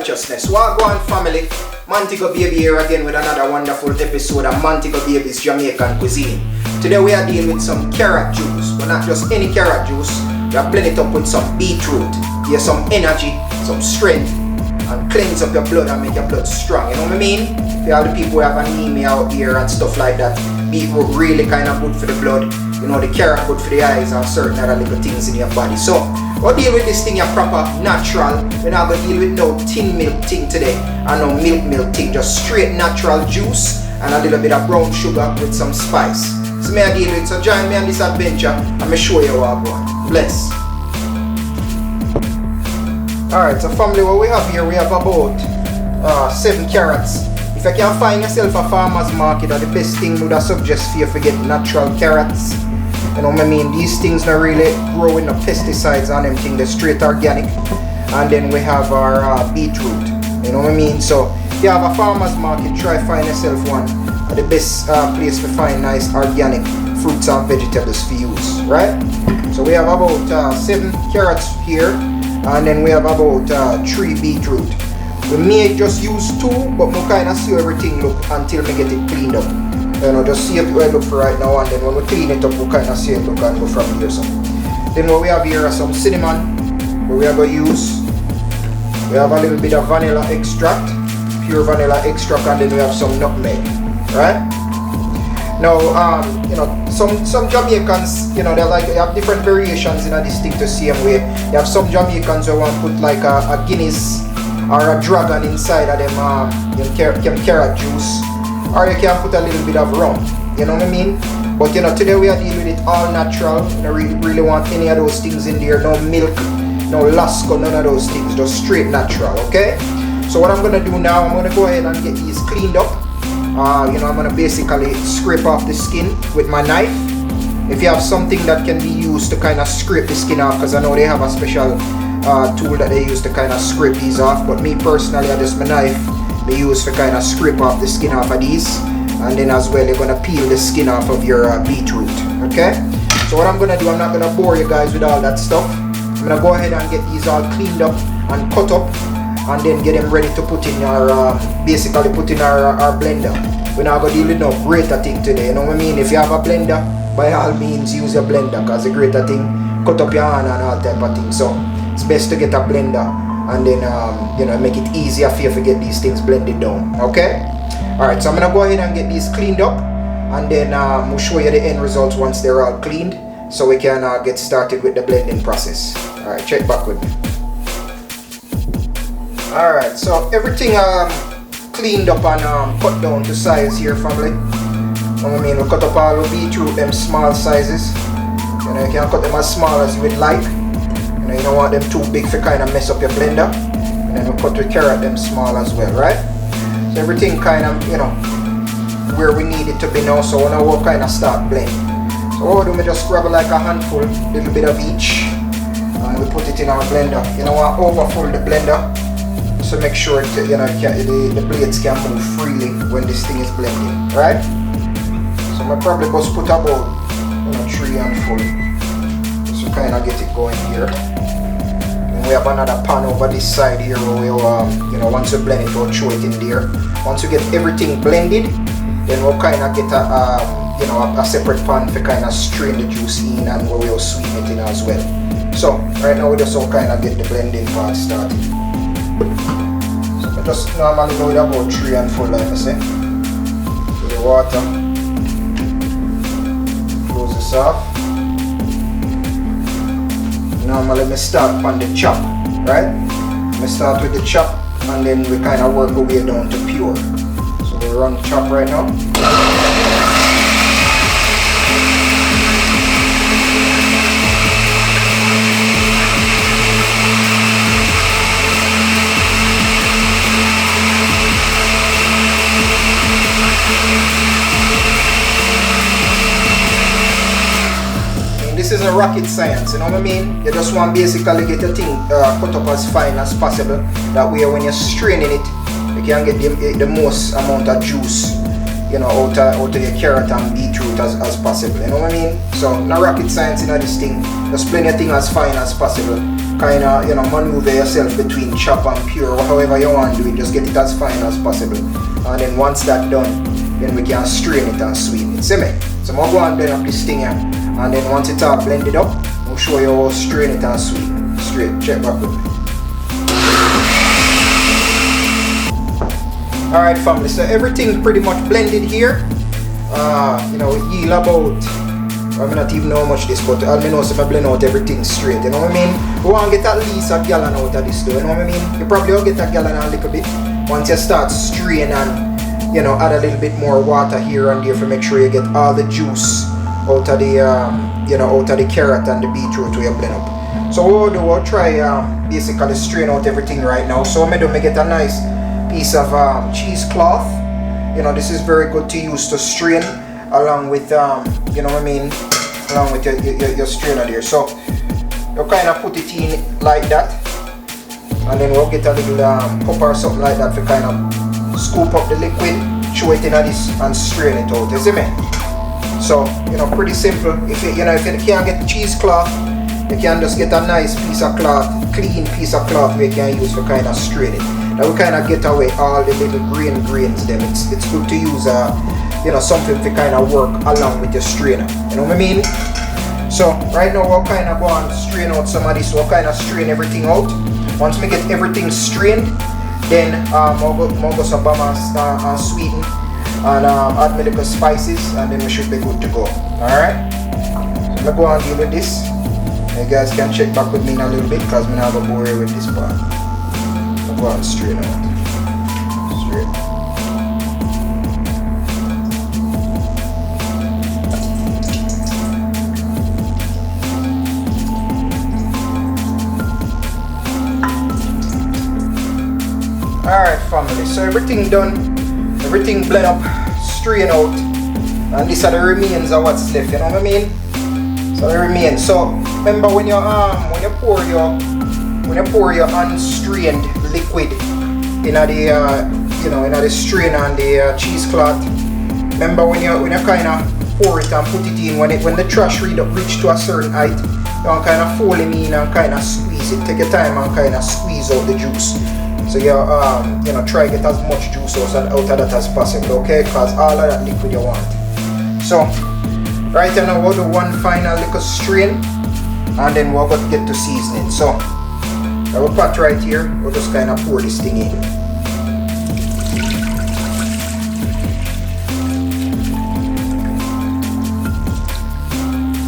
righteousness. Wagwan family, Montego Baby here again with another wonderful episode of Montego Baby's Jamaican cuisine. Today we are dealing with some carrot juice, but not just any carrot juice. We are blending it up with some beetroot. Give some energy, some strength, and cleanse up your blood and make your blood strong. You know what I mean? For all the people who have anemia out here and stuff like that, beetroot really kind of good for the blood. You know, the carrot good for the eyes and certain other little things in your body. So, we'll deal with this thing your proper natural. We're not going to deal with no tin milk thing today and no milk thing. Just straight natural juice and a little bit of brown sugar with some spice. So may I deal with. So join me on this adventure and me show you what I'm going. Bless. Alright, so family, what we have here, we have about 7 carrots. If you can find yourself a farmer's market, the best thing would I suggest for you to get natural carrots. You know what I mean? These things not really grow with no pesticides on them things, they're straight organic. And then we have our beetroot. You know what I mean? So if you have a farmer's market, try find yourself one. The best place to find nice organic fruits and vegetables for use, right? So we have about 7 carrots here, and then we have about 3 beetroot. We may just use 2, but we kind of see everything look until we get it cleaned up. You know, just see it where it look for right now, and then when we clean it up, we kind of see it look and go from here. So then what we have here are some cinnamon, what we are going to use. We have a little bit of vanilla extract, pure vanilla extract, and then we have some nutmeg, right? Now, you know, some Jamaicans, you know, they have different variations in this thing the same way. You have some Jamaicans who want to put like a Guinness or a dragon inside of them carrot juice, or you can put a little bit of rum. You know what I mean? But you know, today we are dealing with it all natural. You don't really want any of those things in there. No milk, no lasco, none of those things. Just straight natural. Okay? So what I'm gonna do now, I'm gonna go ahead and get these cleaned up. You know, I'm gonna basically scrape off the skin with my knife. If you have something that can be used to kind of scrape the skin off, because I know they have a special tool that they use to kind of scrape these off, but me personally, I just my knife they use to kind of scrape off the skin off of these, and then as well you're gonna peel the skin off of your beetroot. Okay, so what I'm gonna do, I'm not gonna bore you guys with all that stuff. I'm gonna go ahead and get these all cleaned up and cut up, and then get them ready to put in our basically put in our blender. We're not gonna deal with no grater thing today, you know what I mean? If you have a blender, by all means use your blender, because the grater thing cut up your hand and all type of things. So it's best to get a blender, and then you know, make it easier for you to get these things blended down. Okay? Alright, so I'm gonna go ahead and get these cleaned up, and then we'll show you the end results once they're all cleaned, so we can get started with the blending process. Alright, check back with me. Alright, so everything cleaned up and cut down to size here, family. You know what I mean? We cut up all the beetroot, them small sizes. You know, you can cut them as small as you would like. You don't want them too big for kind of mess up your blender. And then we cut the carrot them small as well, right? So everything kind of, you know, where we need it to be now. So now we'll kind of start blending. So what we do, we just grab like a handful, little bit of each, and we put it in our blender. You don't want to overfill the blender, so make sure it, you know, the blades can move freely when this thing is blending, right? So I probably just put about, you know, 3 handful, just to kind of get it going here. We have another pan over this side here where we'll, you know, once we blend it, we'll throw it in there. Once we get everything blended, then we'll kind of get a, you know, a separate pan for kind of strain the juice in, and we'll sweeten it in as well. So right now we just all kind of get the blending part started. So I just normally go with about 3 handful, like I say. So the water. Close this off. Normally we start on the chop, right? We start with the chop, and then we kind of work our way down to pure. So we'll run chop right now. This isn't rocket science, you know what I mean? You just want basically get the thing cut up as fine as possible. That way when you're straining it, you can get the most amount of juice, you know, out of your carrot and beetroot as possible, you know what I mean? So no rocket science in this thing. Just blend your thing as fine as possible. kind of, you know, maneuver yourself between chop and pure, however you want to do it. Just get it as fine as possible. And then once that's done, then we can strain it and sweeten it. See me? So I'm going to go and blend up this thing here. And then once it's all blended up, I'll show you how to strain it and sweeten. Straight, check back with me. Alright family, so everything pretty much blended here. You know, it yield about, I mean not even know how much this, but I know so I blend out everything straight, you know what I mean? We want to get at least a gallon out of this though, you know what I mean? You probably will get a gallon and a little bit once you start strain and, you know, add a little bit more water here and there to make sure you get all the juice out of the, you know, out of the carrot and the beetroot we blend up. So what we'll do, we'll try basically strain out everything right now. So I'm going to get a nice piece of cheesecloth. You know, this is very good to use to strain along with, you know what I mean, along with your strainer there. So you kind of put it in like that, and then we'll get a little cup or something like that to kind of scoop up the liquid, throw it in this and strain it out, you see me? So, you know, pretty simple. If you can't get cheesecloth, you can just get a nice piece of cloth, clean piece of cloth we can use to kind of strain it. That will kind of get away all the little grains them. It's good to use you know, something to kind of work along with your strainer. You know what I mean? So right now we'll kind of go and strain out some of this. We'll kind of strain everything out. Once we get everything strained, then we'll go some balm and sweeten and add my little spices, and then we should be good to go. Alright? So I'm going to go and deal with this. You guys can check back with me in a little bit because I'm not going to bore you with this part. I'll go and strain out. Straight. Alright family, so everything done, everything blend up, strain out, and these are the remains of what's left, you know what I mean? So the remains. So remember when you pour your unstrained liquid in the you know, in the strainer and the cheesecloth. Remember when you kind of pour it and put it in, when the trash reach to a certain height, you can kind of fold it in and kind of squeeze it. Take your time and kind of squeeze out the juice. So you know, try to get as much juice out of that as possible, okay? Because all of that liquid you want. So right now we'll do one final little strain, and then we'll get to seasoning. So our pot right here, we'll just kind of pour this thing in.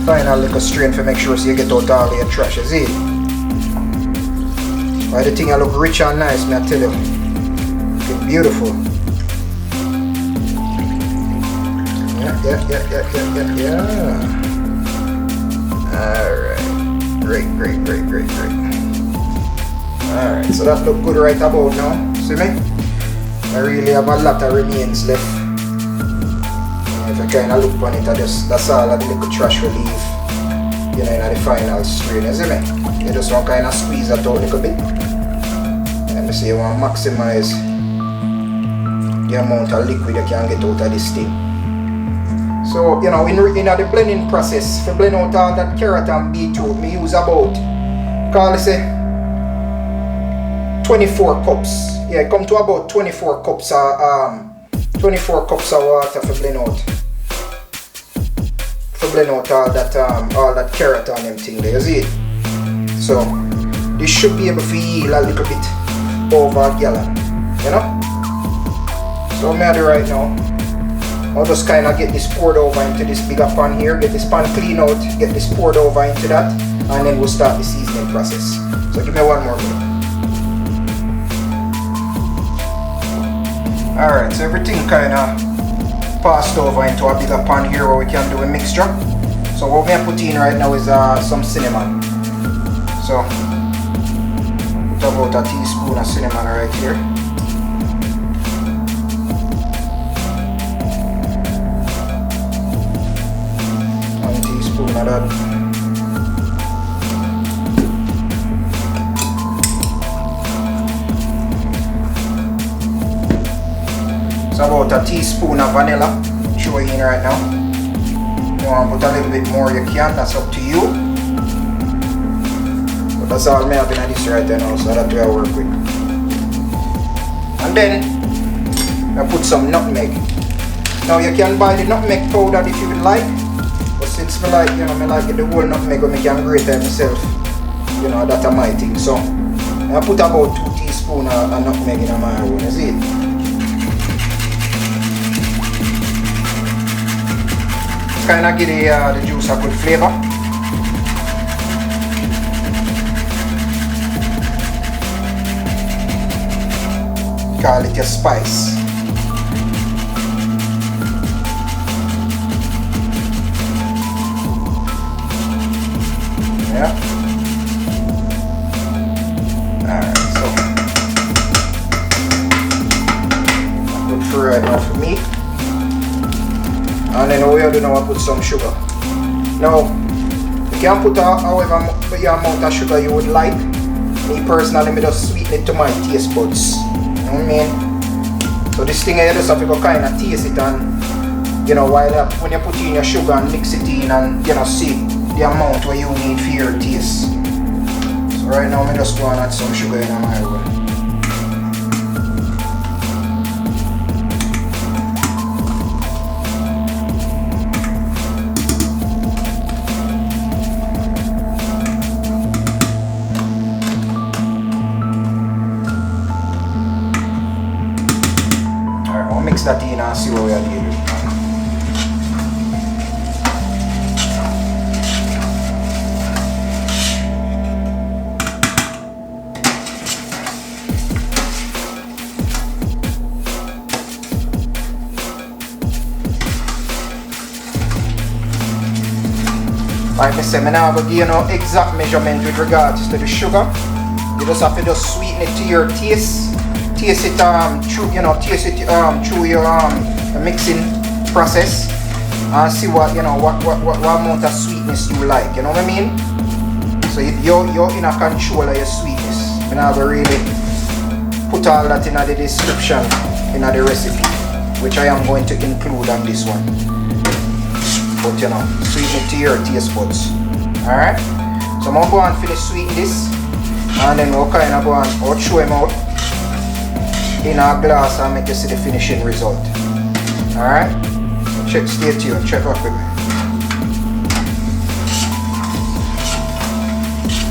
Final little strain to make sure so you get out all your trash, is it? Why the thing look rich and nice, me I tell you. Look beautiful. Yeah. Alright. Great. Alright, so that look good right about now. See me? I really have a lot of remains left. If I kind of look on it, that's all of the little trash we leave, you know, in the final strain, you see me? You just want to kind of squeeze that out a little bit. Let me see, you want to maximize the amount of liquid you can get out of this thing. So, you know, in the blending process, for blend out all that carrot and beetroot, we use about, call it say, 24 cups. Yeah, come to about 24 cups of water for blend out. For blend out all that carrot and them thing there, you see it? So, this should be able to yield a little bit over a gallon, you know? So what I do right now, I'll just kind of get this poured over into this bigger pan here, get this pan clean out, get this poured over into that, and then we'll start the seasoning process. So give me one more minute. Alright, so everything kind of passed over into a bigger pan here where we can do a mixture. So what we're going to put in right now is some cinnamon. So put about a teaspoon of cinnamon right here. One teaspoon of that. So about a teaspoon of vanilla, showing in right now. You want to put a little bit more, you can, that's up to you. But That's all I have in this right now, so that's what I work with. And then I put some nutmeg. Now you can buy the nutmeg powder if you would like, but since I like, you know, I like the whole nutmeg when I can grate it myself, you know, that's my thing. So I put about 2 teaspoons of nutmeg in my own, you see it? Kind of give the juice a good flavor. Call it your spice. Yeah. Alright, so good for right now for me. And then what we do now, I put some sugar. Now, you can put however amount of sugar you would like. Me personally, I just sweeten it to my taste buds. You know what I mean? So this thing you just have to go kind of taste it, and you know, while when you put in your sugar and mix it in, and you know, see the amount where you need for your taste. So right now, I just go and add some sugar in my oil. Mix that in and see what we are doing. Like I said, I'm not going to give you no exact measurement with regards to the sugar. You just have to just sweeten it to your taste. Taste it through, you know, taste it through your mixing process, and see what, you know, what amount of sweetness you like. You know what I mean? So you're in a control of your sweetness. I'm not going to really put all that in the description in the recipe, which I am going to include on this one. But you know, sweeten it to your taste buds. All right. So I'm gonna go and finish sweetening this, and then we'll kind of go and throw them out in a glass and make you see the finishing result. Alright? So stay tuned, check up with me.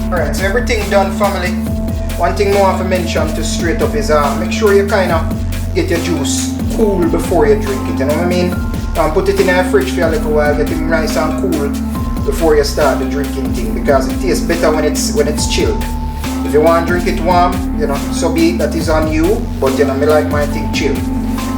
Alright, so everything done, family. One thing more I have to mention to straight up is make sure you kind of get your juice cool before you drink it, you know what I mean? Put it in the fridge for a little while, get it nice and cool before you start the drinking thing, because it tastes better when it's chilled. If you want to drink it warm, you know, so be it, that is on you, but you know, me like my thing chill.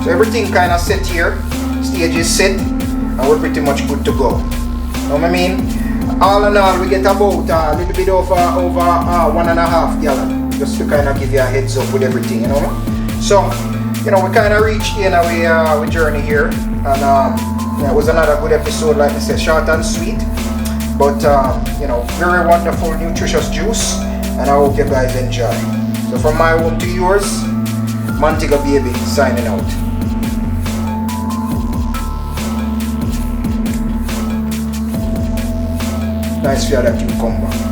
So everything kind of set here, stage is set, and we're pretty much good to go. You know what I mean? All in all, we get about a little bit over 1.5 gallon, just to kind of give you a heads up with everything, you know. So, you know, we kind of reached the end of our journey here, and yeah, it was another good episode, like I said, short and sweet, but you know, very wonderful, nutritious juice. And I hope you guys enjoy. So from my home to yours, Montego Baby signing out. Nice for you that you come back.